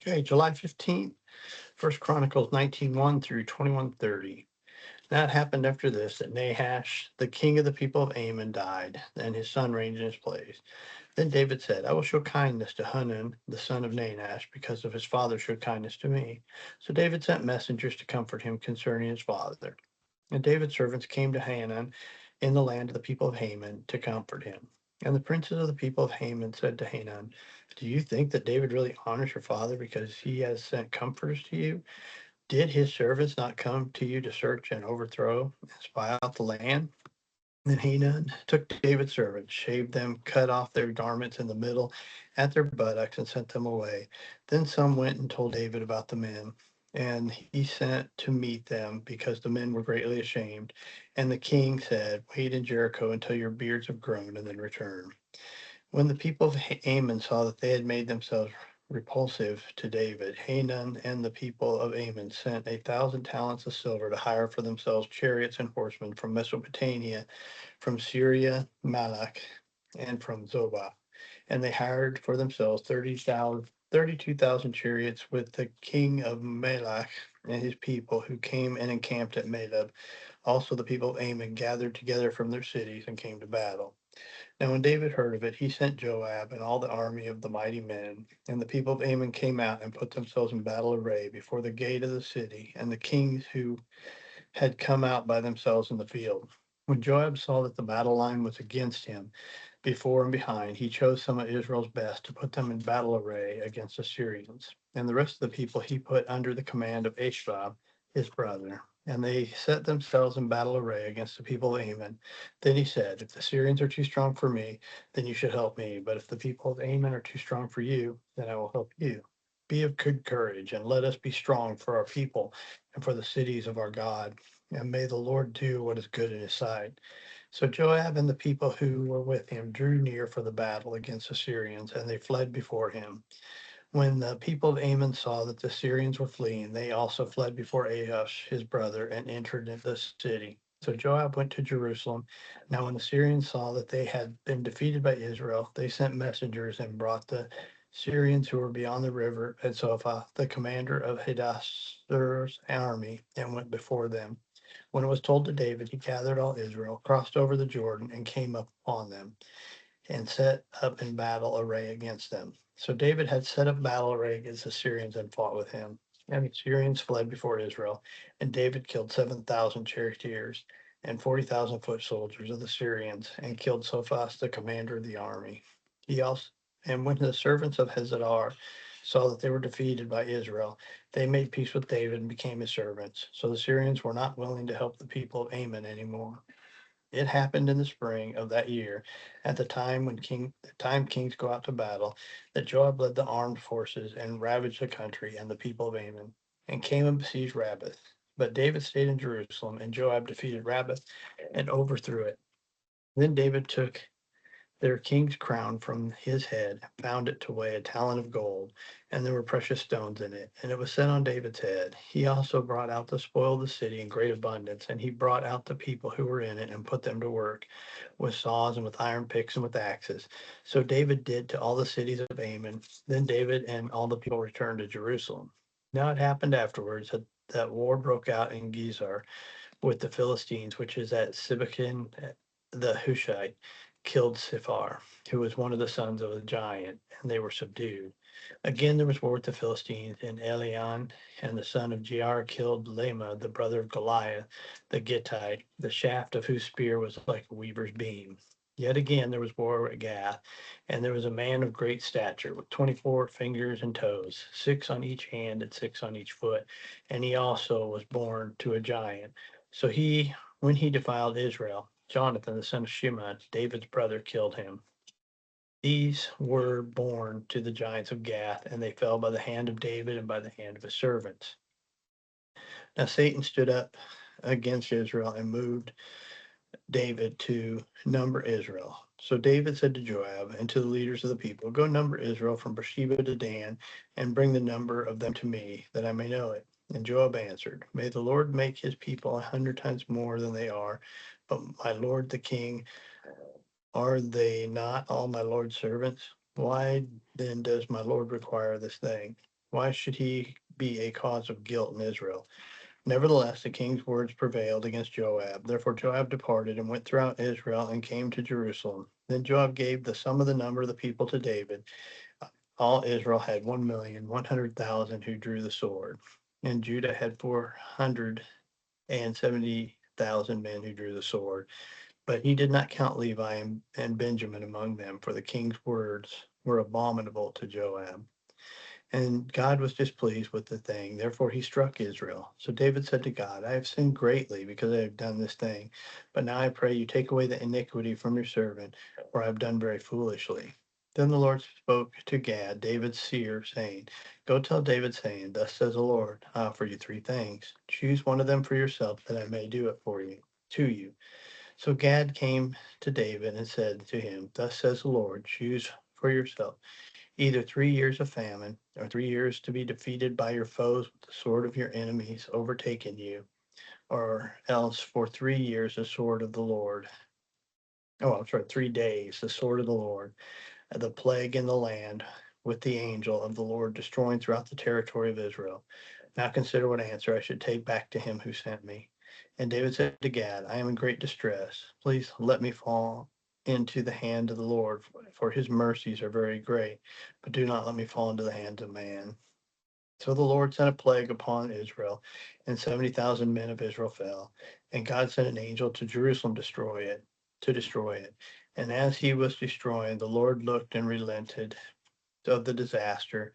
Okay, July 15th, First Chronicles 19:1 through 21:30. That happened after this that Nahash, the king of the people of Ammon, died, and his son reigned in his place. Then David said, I will show kindness to Hanun, the son of Nahash, because of his father showed kindness to me. So David sent messengers to comfort him concerning his father. And David's servants came to Hanun in the land of the people of Haman to comfort him. And the princes of the people of Haman said to Hanun, do you think that David really honors your father because he has sent comforters to you? Did his servants not come to you to search and overthrow and spy out the land? Then Hanun took David's servants, shaved them, cut off their garments in the middle at their buttocks, and sent them away. Then some went and told David about the men, and he sent to meet them because the men were greatly ashamed. And the king said, wait in Jericho until your beards have grown, and then return. When the people of Ammon saw that they had made themselves repulsive to David, Hanun and the people of Ammon sent 1,000 talents of silver to hire for themselves chariots and horsemen from Mesopotamia, from Syria, Malach, and from Zobah. And they hired for themselves 32,000 chariots with the king of Malach and his people who came and encamped at Medeb. Also, the people of Ammon gathered together from their cities and came to battle. Now, when David heard of it, he sent Joab and all the army of the mighty men. And the people of Ammon came out and put themselves in battle array before the gate of the city, and the kings who had come out by themselves in the field. When Joab saw that the battle line was against him, before and behind, he chose some of Israel's best to put them in battle array against the Syrians. And the rest of the people he put under the command of Ashbab, his brother. And they set themselves in battle array against the people of Ammon. Then he said, if the Syrians are too strong for me, then you should help me. But if the people of Ammon are too strong for you, then I will help you. Be of good courage, and let us be strong for our people and for the cities of our God. And may the Lord do what is good in his sight. So Joab and the people who were with him drew near for the battle against the Syrians, and they fled before him. When the people of Ammon saw that the Syrians were fleeing, they also fled before Ahash, his brother, and entered into the city. So Joab went to Jerusalem. Now, when the Syrians saw that they had been defeated by Israel, they sent messengers and brought the Syrians who were beyond the river at Zophah, the commander of Hadasser's army, and went before them. When it was told to David, he gathered all Israel, crossed over the Jordan, and came up on them, and set up in battle array against them. So David had set up battle array against the Syrians and fought with him. And the Syrians fled before Israel, and David killed 7,000 charioteers and 40,000 foot soldiers of the Syrians, and killed Sophos, the commander of the army. He also, and when the servants of Hazadar saw that they were defeated by Israel, they made peace with David and became his servants. So the Syrians were not willing to help the people of Ammon anymore. It happened in the spring of that year, at the time kings go out to battle, that Joab led the armed forces and ravaged the country and the people of Ammon, and came and besieged Rabbah. But David stayed in Jerusalem, and Joab defeated Rabbah and overthrew it. Then David took their king's crown from his head, found it to weigh a talent of gold, and there were precious stones in it, and it was set on David's head. He also brought out the spoil of the city in great abundance, and he brought out the people who were in it and put them to work with saws and with iron picks and with axes. So David did to all the cities of Ammon. Then David and all the people returned to Jerusalem. Now it happened afterwards that war broke out in Gezer with the Philistines, which is at Sibbecon, the Hushite, killed Siphar, who was one of the sons of the giant, and they were subdued. Again, there was war with the Philistines, and Elian and the son of Jair killed Lama, the brother of Goliath, the Gittite, the shaft of whose spear was like a weaver's beam. Yet again, there was war at Gath, and there was a man of great stature with 24 fingers and toes, 6 on each hand and 6 on each foot, and he also was born to a giant. So when he defiled Israel, Jonathan, the son of Shimon, David's brother, killed him. These were born to the giants of Gath, and they fell by the hand of David and by the hand of his servants. Now Satan stood up against Israel and moved David to number Israel. So David said to Joab and to the leaders of the people, go number Israel from Beersheba to Dan, and bring the number of them to me, that I may know it. And Joab answered, may the Lord make his people 100 times more than they are, but my lord the king, are they not all my lord's servants? Why then does my lord require this thing? Why should he be a cause of guilt in Israel? Nevertheless, the king's words prevailed against Joab. Therefore Joab departed and went throughout Israel and came to Jerusalem. Then Joab gave the sum of the number of the people to David. All Israel had 1,100,000 who drew the sword, and Judah had 470,000 men who drew the sword. But he did not count Levi and Benjamin among them, for the king's words were abominable to Joab. And God was displeased with the thing. Therefore he struck Israel. So David said to God, I have sinned greatly because I have done this thing. But now I pray you take away the iniquity from your servant, for I have done very foolishly. Then the Lord spoke to Gad, David's seer, saying, Go tell David, saying, Thus says the Lord, I offer you three things. Choose one of them for yourself, that I may do it for you, to you. So Gad came to David and said to him, Thus says the Lord, choose for yourself either 3 years of famine, or 3 years to be defeated by your foes with the sword of your enemies overtaking you, or else for 3 years the sword of the Lord. Oh, I'm sorry, 3 days, the sword of the Lord, the plague in the land, with the angel of the Lord destroying throughout the territory of Israel. Now consider what answer I should take back to him who sent me. And David said to Gad, I am in great distress. Please let me fall into the hand of the Lord, for his mercies are very great, but do not let me fall into the hands of man. So the Lord sent a plague upon Israel, and 70,000 men of Israel fell. And God sent an angel to Jerusalem to destroy it. And as he was destroying, the Lord looked and relented of the disaster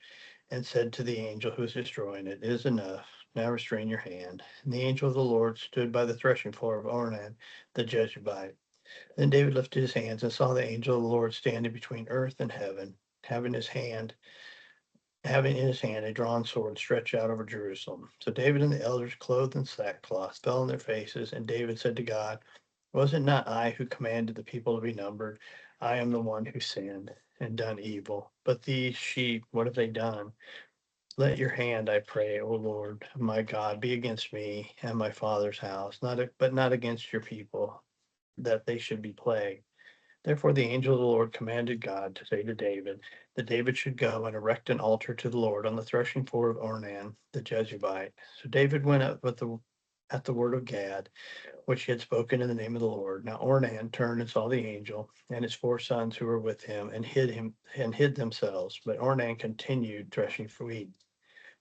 and said to the angel who was destroying it, It is enough. Now restrain your hand. And the angel of the Lord stood by the threshing floor of Ornan the Jebusite. Then David lifted his hands and saw the angel of the Lord standing between earth and heaven, having in his hand a drawn sword stretched out over Jerusalem. So David and the elders, clothed in sackcloth, fell on their faces, and David said to God, Was it not I who commanded the people to be numbered? I am the one who sinned and done evil. But these sheep, what have they done? Let your hand, I pray, O Lord, my God, be against me and my father's house, but not against your people, that they should be plagued. Therefore the angel of the Lord commanded God to say to David that David should go and erect an altar to the Lord on the threshing floor of Ornan the Jebusite. So David went up at the word of Gad, which he had spoken in the name of the Lord. Now Ornan turned and saw the angel and his 4 sons who were with him and hid themselves. But Ornan continued threshing for wheat.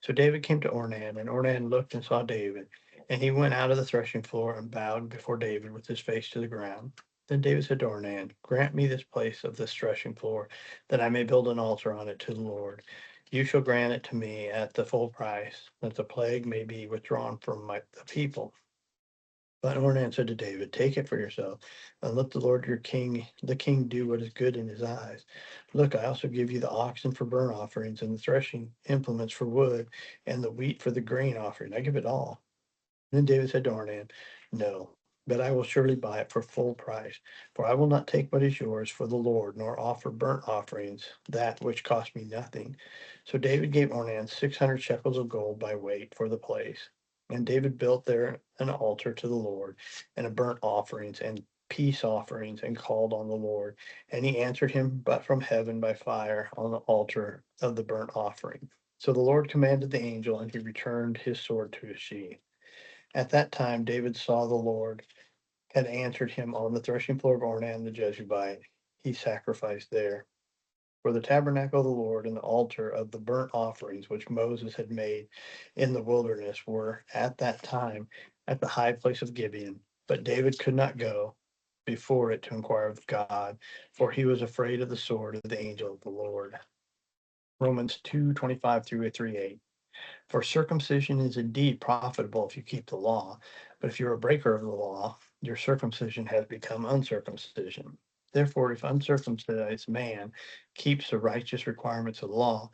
So David came to Ornan, and Ornan looked and saw David. And he went out of the threshing floor and bowed before David with his face to the ground. Then David said to Ornan, Grant me this place of this threshing floor, that I may build an altar on it to the Lord. You shall grant it to me at the full price, that the plague may be withdrawn from the people. But Ornan said to David, Take it for yourself, and let the Lord the king, do what is good in his eyes. Look, I also give you the oxen for burnt offerings, and the threshing implements for wood, and the wheat for the grain offering. I give it all. Then David said to Ornan, No, but I will surely buy it for full price, for I will not take what is yours for the Lord, nor offer burnt offerings, that which cost me nothing. So David gave Ornan 600 shekels of gold by weight for the place. And David built there an altar to the Lord, and a burnt offerings and peace offerings, and called on the Lord. And he answered him but from heaven by fire on the altar of the burnt offering. So the Lord commanded the angel, and he returned his sword to his sheath. At that time, David saw the Lord had answered him on the threshing floor of Ornan the Jebusite. He sacrificed there. For the tabernacle of the Lord and the altar of the burnt offerings which Moses had made in the wilderness were at that time at the high place of Gibeon. But David could not go before it to inquire of God, for he was afraid of the sword of the angel of the Lord. Romans 2:25 through 38. For circumcision is indeed profitable if you keep the law, but if you're a breaker of the law, your circumcision has become uncircumcision. Therefore, if uncircumcised man keeps the righteous requirements of the law,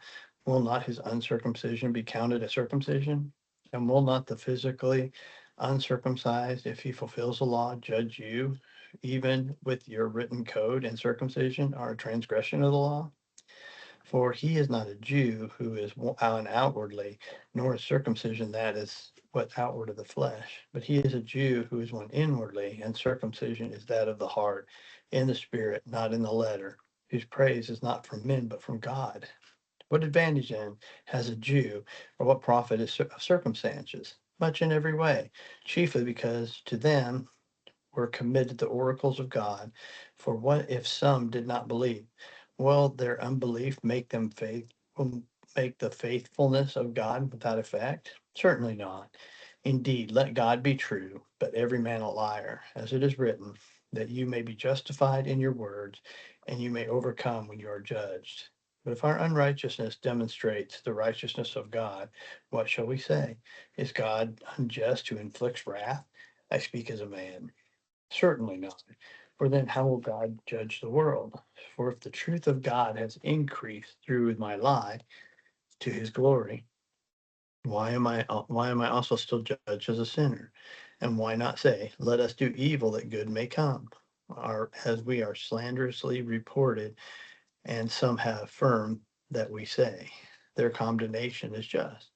will not his uncircumcision be counted as circumcision? And will not the physically uncircumcised, if he fulfills the law, judge you, even with your written code and circumcision, are a transgression of the law? For he is not a Jew who is outwardly, nor is circumcision that is what outward of the flesh, but he is a Jew who is one inwardly, and circumcision is that of the heart, in the spirit, not in the letter, whose praise is not from men, but from God. What advantage then has a Jew, or what profit is of circumstances? Much in every way, chiefly because to them were committed the oracles of God. For what if some did not believe? Will their unbelief will make the faithfulness of God without effect? Certainly not. Indeed, let God be true, but every man a liar, as it is written, that you may be justified in your words, and you may overcome when you are judged. But if our unrighteousness demonstrates the righteousness of God, what shall we say? Is God unjust who inflicts wrath? I speak as a man. Certainly not. For then how will God judge the world? For if the truth of God has increased through my lie to his glory, why am I also still judged as a sinner? And why not say, let us do evil that good may come? As we are slanderously reported, and some have affirmed that we say, their condemnation is just.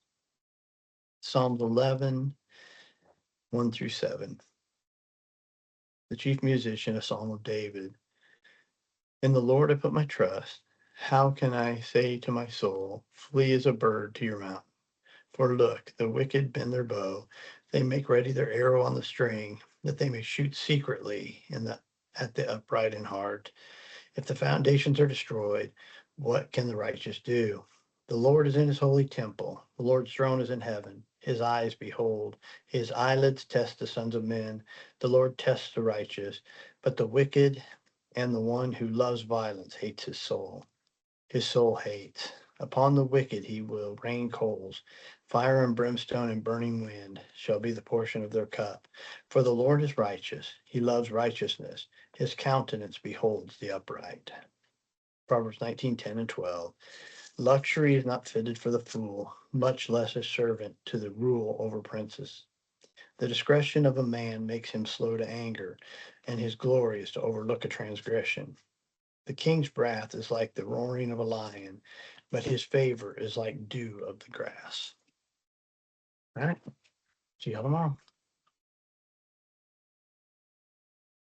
Psalms 11, 1 through 7. The chief musician, a psalm of David. In the Lord I put my trust. How can I say to my soul, flee as a bird to your mountain? For look, the wicked bend their bow. They make ready their arrow on the string, that they may shoot secretly at the upright in heart. If the foundations are destroyed, what can the righteous do? The Lord is in his holy temple. The Lord's throne is in heaven. His eyes behold. His eyelids test the sons of men. The Lord tests the righteous, but the wicked and the one who loves violence hates his soul. His soul hates. Upon the wicked he will rain coals. Fire and brimstone and burning wind shall be the portion of their cup. For the Lord is righteous. He loves righteousness. His countenance beholds the upright. Proverbs 19:10 and 12. Luxury is not fitted for the fool, much less a servant to the rule over princes. The discretion of a man makes him slow to anger, and his glory is to overlook a transgression. The king's wrath is like the roaring of a lion, but his favor is like dew of the grass. All right. See y'all tomorrow.